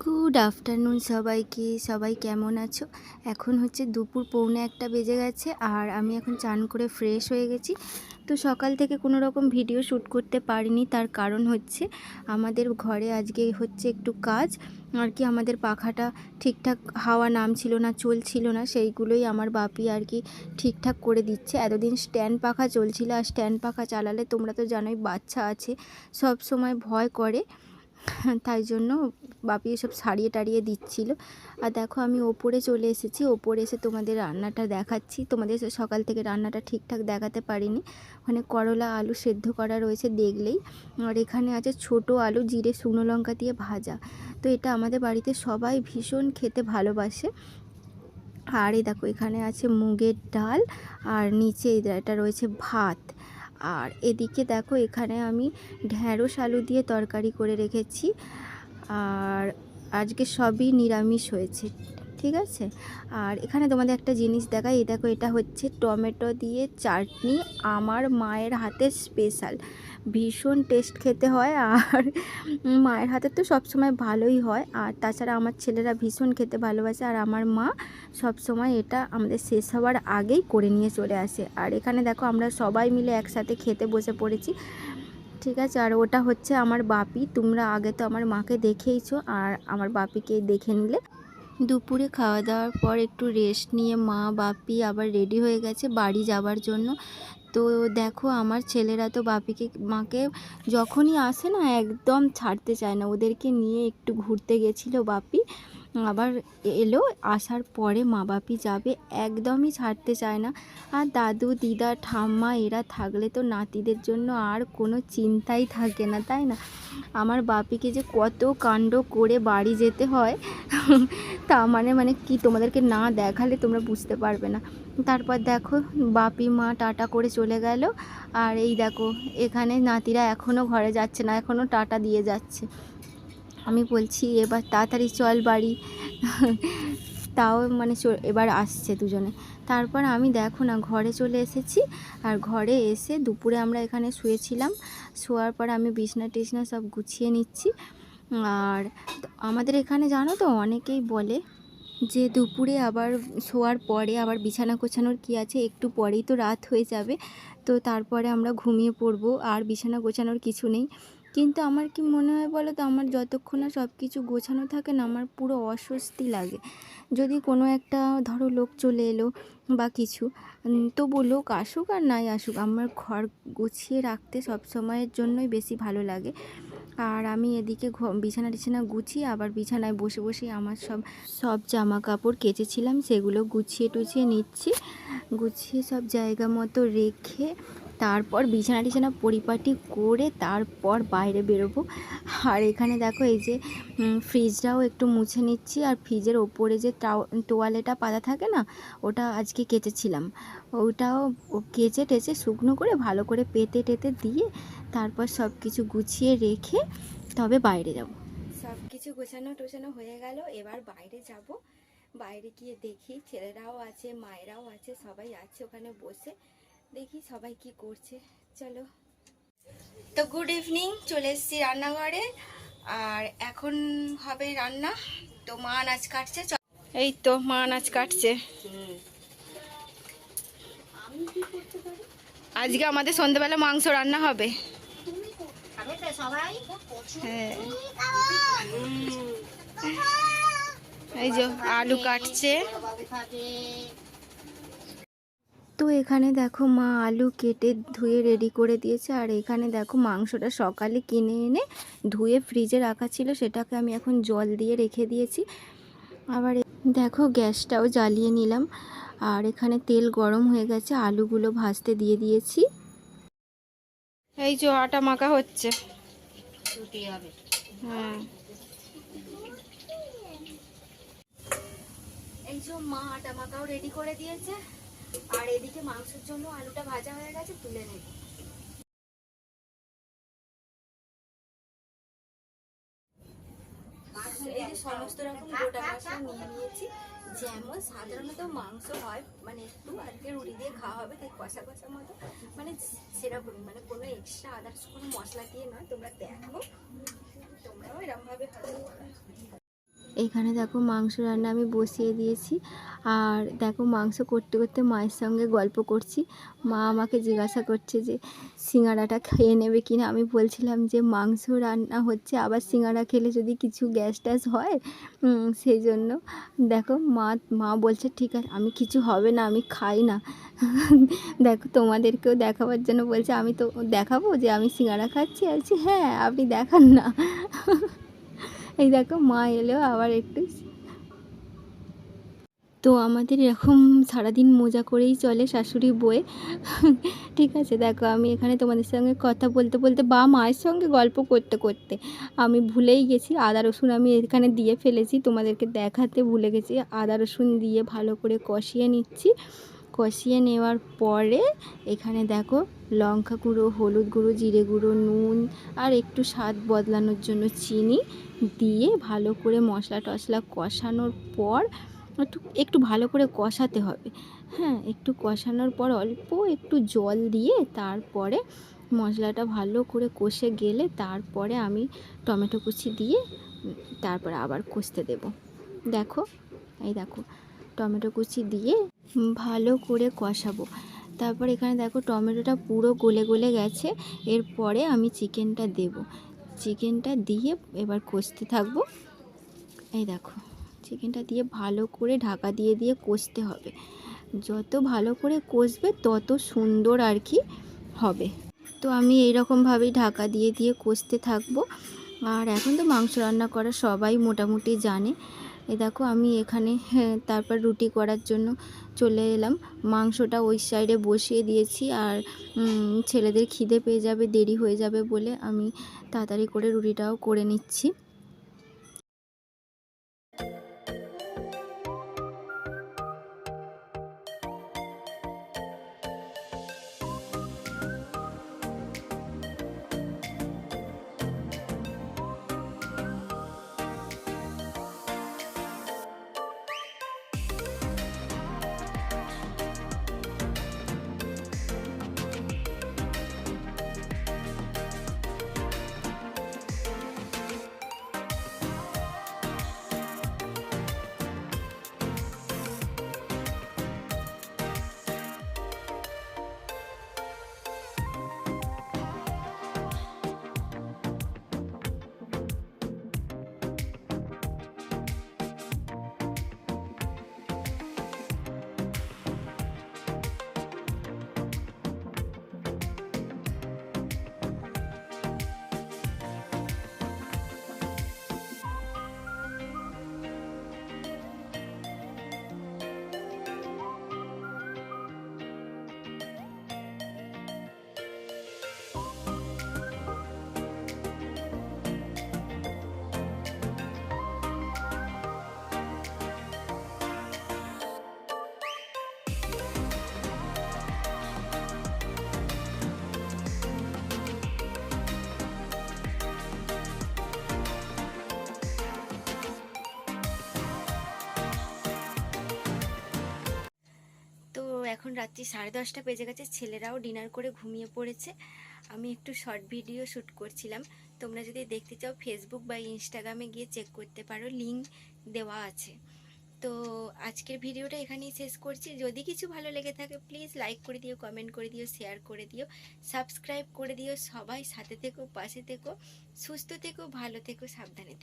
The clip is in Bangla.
গুড আফটারনুন সবাইকে। সবাই কেমন আছো? এখন হচ্ছে দুপুর 1:45 বেজে গেছে আর আমি এখন চান করে ফ্রেশ হয়ে গেছি। তো সকাল থেকে কোনো রকম ভিডিও শ্যুট করতে পারিনি, তার কারণ হচ্ছে আমাদের ঘরে আজকে হচ্ছে একটু কাজ আর কি। আমাদের পাখাটা ঠিকঠাক হাওয়া নামছিল না, চলছিল না, সেইগুলোই আমার বাপি আর কি ঠিকঠাক করে দিচ্ছে। এতদিন স্ট্যান্ড পাখা চলছিল, আর স্ট্যান্ড পাখা চালালে তোমরা তো জানোই বাচ্চা আছে, সব সময় ভয় করে, তাই জন্য বাপি এসব সারিয়ে টারিয়ে দিচ্ছিল। আর দেখো আমি ওপরে চলে এসেছি, ওপরে এসে তোমাদের রান্নাটা দেখাচ্ছি। তোমাদের সকাল থেকে রান্নাটা ঠিকঠাক দেখাতে পারিনি। ওখানে করলা আলু সেদ্ধ করা রয়েছে দেখলেই, আর এখানে আছে ছোট আলু জিরে শুকনো লঙ্কা দিয়ে ভাজা। তো এটা আমাদের বাড়িতে সবাই ভীষণ খেতে ভালোবাসে। আর এই দেখো এখানে আছে মুগের ডাল, আর নিচে এটা রয়েছে ভাত। আর এদিকে দেখো এখানে আমি ঢ্যাঁড়স আলু দিয়ে তরকারি করে রেখেছি, আর আজকে সবই নিরামিষ হয়েছে, ঠিক আছে। আর এখানে তোমাদের একটা জিনিস দেখাই, এই দেখো এটা হচ্ছে টমেটো দিয়ে চাটনি, আমার মায়ের হাতের স্পেশাল, ভীষণ টেস্ট খেতে হয়। আর মায়ের হাতে তো সবসময় ভালোই হয়, আর তাছাড়া আমার ছেলেরা ভীষণ খেতে ভালোবাসে, আর আমার মা সব সময় এটা আমাদের শেষ হওয়ার আগেই করে নিয়ে চলে আসে। আর এখানে দেখো আমরা সবাই মিলে একসাথে খেতে বসে পড়েছি, ঠিক আছে। আর ওটা হচ্ছে আমার বাপি, তোমরা আগে তো আমার মাকে দেখেইছো, আর আমার বাপিকে দেখে নিলে। দুপুরে খাওয়া দাওয়ার পর একটু রেস্ট নিয়ে মা বাপি আবার রেডি হয়ে গেছে বাড়ি যাবার জন্য। তো দেখো আমার ছেলেরা তো বাপিকে মাকে যখনই আসে না একদম ছাড়তে চায় না, ওদেরকে নিয়ে একটু ঘুরতে গেছিলো বাপি, আবার এলো, আসার পরে মা বাপি যাবে, একদমই ছাড়তে চায় না। আর দাদু দিদা ঠাম্মা এরা থাকলে তো নাতিদের জন্য আর কোনো চিন্তাই থাকে না, তাই না? আমার বাপিকে যে কত কাণ্ড করে বাড়ি যেতে হয় তা মানে কি তোমাদেরকে না দেখালে তোমরা বুঝতে পারবে না। তারপর দেখো বাপি মা টাটা করে চলে গেল, আর এই দেখো এখানে নাতিরা এখনও ঘরে যাচ্ছে না, এখনও টাটা দিয়ে যাচ্ছে। আমি বলছি এবার তাড়াতাড়ি চল বাড়ি, তাও মানে এবার আসছে দুজনে। তারপর আমি দেখো না ঘরে চলে এসেছি, আর ঘরে এসে দুপুরে আমরা এখানে শুয়েছিলাম, শোয়ার পর আমি বিছনা টিছনা সব গুছিয়ে নিচ্ছি। আর আমাদের এখানে জানো তো অনেকেই বলে যে দুপুরে আবার শোয়ার পরে আবার বিছানা গোছানোর কী আছে, একটু পরেই তো রাত হয়ে যাবে, তো তারপরে আমরা ঘুমিয়ে পড়বো, আর বিছানা গোছানোর কিছু নেই। কিন্তু আমার কি মনে হয় বলো তো, আমার যতক্ষণ না সব কিছু গোছানো থাকে না, আমার পুরো অস্বস্তি লাগে। যদি কোনো একটা ধরো লোক চলে এলো বা কিছু, তবু লোক আসুক আর নাই আসুক, আমার ঘর গুছিয়ে রাখতে সব সময়ের জন্যই বেশি ভালো লাগে। আর আমি এদিকে বিছানা টিছানা গুছিয়ে আবার বিছানায় বসে বসে আমার সব জামা কাপড় কেচেছিলাম সেগুলো গুছিয়ে টুছিয়ে নিচ্ছি, গুছিয়ে সব জায়গা মতো রেখে তারপর বিছানা টিছানা পরিপাটি করে তারপর বাইরে বেরোবো। আর এখানে দেখো এই যে ফ্রিজটাও একটু মুছে নিচ্ছি, আর ফ্রিজের ওপরে যে তোয়ালেটা পাতা থাকে না, ওটা আজকে কেচেছিলাম, ওটাও কেচে টেচে শুকনো করে ভালো করে পেতে টেতে দিয়ে তারপর সব কিছু গুছিয়ে রেখে তবে বাইরে যাব। সব কিছু গোছানো টোছানো হয়ে গেল, এবার বাইরে যাব। বাইরে গিয়ে দেখি ছেলেরাও আছে, মায়েরাও আছে, সবাই আছে ওখানে বসে, দেখি সবাই কি করছে। চলো। তো গুড ইভিনিং, চলে এসেছি রান্নাঘরে, আর এখন হবে রান্না। তো মা আনাজ কাটছে, এই তো মা আনাজ কাটছে। আজকে আমাদের সন্ধ্যাবেলা মাংস রান্না হবে। হ্যাঁ, এই যে আলু কাটছে। তো এখানে দেখো মা আলু কেটে ধুয়ে রেডি করে দিয়েছে, আর এখানে দেখো মাংসটা সকালে কিনে এনে ধুয়ে ফ্রিজে রাখা ছিল, সেটাকে আমি এখন জল দিয়ে রেখে দিয়েছি। আবার দেখো গ্যাসটাও জ্বালিয়ে নিলাম, আর এখানে তেল গরম হয়ে গেছে, আলুগুলো ভাজতে দিয়ে দিয়েছি। এই যে আটা মাখা হচ্ছে, হ্যাঁ এই যে মা আটা মাখাও রেডি করে দিয়েছে, আর এদিকে মাংসের জন্য আলুটা ভাজা হয়ে গেছে, তুলে নেব। এই যে সমস্ত রকম গোটা মশলা নিয়ে নিয়েছি, যেমন সাধারণত মাংস হয়, মানে একটু আজকে রুটি দিয়ে খাওয়া হবে, তাই কষা কষা মতো, মানে সেরকমই, মানে কোনো এক্সট্রা আদার্স কোনো মশলা দিয়ে নয়। তোমরা দেখো, তোমরাও এরকমভাবে এখানে দেখো মাংস রান্না আমি বসিয়ে দিয়েছি। আর দেখো মাংস করতে করতে মায়ের সঙ্গে গল্প করছি। মা আমাকে জিজ্ঞাসা করছে যে সিঙ্গাড়াটা খেয়ে নেবে কিনা। আমি বলছিলাম যে মাংস রান্না হচ্ছে, আবার সিঙ্গাড়া খেলে যদি কিছু গ্যাস ট্যাস হয়, সেই জন্য দেখো মা বলছে ঠিক আছে, আমি কিছু হবে না, আমি খাই না। দেখো তোমাদেরকেও দেখাবার জন্য বলছে, আমি তো দেখাবো যে আমি সিঙ্গাড়া খাচ্ছি। বলছি হ্যাঁ আপনি দেখান না। এই দেখো মা এলেও আবার একটু। তো আমাদের এরকম সারাদিন মজা করেই চলে শাশুড়ি বউয়ে। ঠিক আছে, দেখো আমি এখানে তোমাদের সঙ্গে কথা বলতে বলতে বা মায়ের সঙ্গে গল্প করতে করতে আমি ভুলেই গেছি আদা রসুন আমি এখানে দিয়ে ফেলেছি, তোমাদেরকে দেখাতে ভুলে গেছি। আদা রসুন দিয়ে ভালো করে কষিয়ে নিচ্ছি। কষিয়ে নেওয়ার পরে এখানে দেখো লঙ্কা গুঁড়ো, হলুদ গুঁড়ো, জিরে গুঁড়ো, নুন আর একটু স্বাদ বদলানোর জন্য চিনি দিয়ে ভালো করে মশলা টশলা কষানোর পর একটু ভালো করে কষাতে হবে। হ্যাঁ, একটু কষানোর পর অল্প একটু জল দিয়ে তারপরে মশলাটা ভালো করে কষে গেলে তারপরে আমি টমেটো কুচি দিয়ে তারপরে আবার কষতে দেব। দেখো এই দেখো টমেটো কুচি দিয়ে ভালো করে কষাবো। তারপর এখানে দেখো টমেটোটা পুরো গলে গলে গেছে। এরপরে আমি চিকেনটা দেব। চিকেনটা দিয়ে এবার কষতে থাকবো। এই দেখো চিকেনটা দিয়ে ভালো করে ঢাকা দিয়ে দিয়ে কষতে হবে। যত ভালো করে কষবে তত সুন্দর আর কি হবে। তো আমি এইরকমভাবেই ঢাকা দিয়ে দিয়ে কষতে থাকবো। আর এখন তো মাংস রান্না করা সবাই মোটামুটি জানে। এই দেখো আমি এখানে তারপর রুটি করার জন্য চলে এলাম। মাংসটা ওই সাইডে বসিয়ে দিয়েছি। আর ছেলেদের খিদে পেয়ে যাবে, দেরি হয়ে যাবে বলে আমি তাড়াতাড়ি করে রুটিটাও করে নিচ্ছি। তো এখন রাত্রি 10:30 বেজে গেছে, ছেলেরাও ডিনার করে ঘুমিয়ে পড়েছে। আমি একটু শর্ট ভিডিও শ্যুট করছিলাম। তোমরা যদি দেখতে চাও ফেসবুক বা ইনস্টাগ্রামে গিয়ে চেক করতে পারো, লিঙ্ক দেওয়া আছে। তো আজকের ভিডিওটা এখানেই শেষ করছি। যদি কিছু ভালো লেগে থাকে প্লিজ লাইক করে দিও, কমেন্ট করে দিও, শেয়ার করে দিও, সাবস্ক্রাইব করে দিও। সবাই সাথে থেকো, পাশে থেকো, সুস্থ থেকো, ভালো থেকো, সাবধানে থেকো।